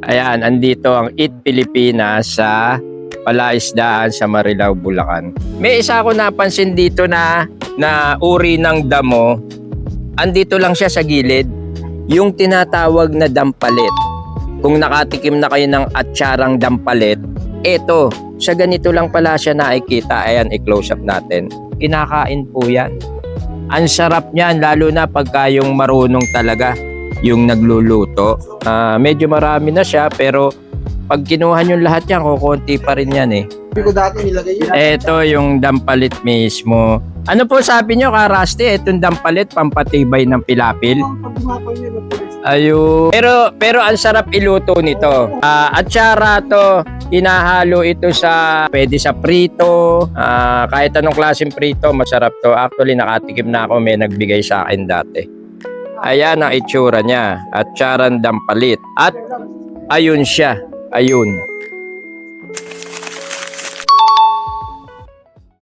Ayan, andito ang Eat Pilipinas sa Palaisdaan sa Marilao, Bulacan. May isa ako napansin dito na uri ng damo. Andito lang siya sa gilid. Yung tinatawag na dampalit. Kung nakatikim na kayo ng atsarang dampalit, eto, sa ganito lang pala siya nakikita. Ayan, i-close up natin. Kinakain po yan. Ang sarap niyan, lalo na pagka yung marunong talaga yung nagluluto. Medyo marami na siya, pero pag kinuha nyo lahat yan, kukunti pa rin yan eh. Hindi ko dati nilagay yun. Ito yung dampalit mismo. Ano po sabi nyo ka Rusty? Itong dampalit, pampatibay ng pilapil? Ayun. Pero ang sarap iluto nito. Atsara to, hinahalo ito sa, pwede sa prito, kahit anong klaseng prito, masarap to. Actually, nakatikim na ako, may nagbigay sa akin dati. Ayan ang itsura niya, atsarang dampalit. At ayun siya, ayun.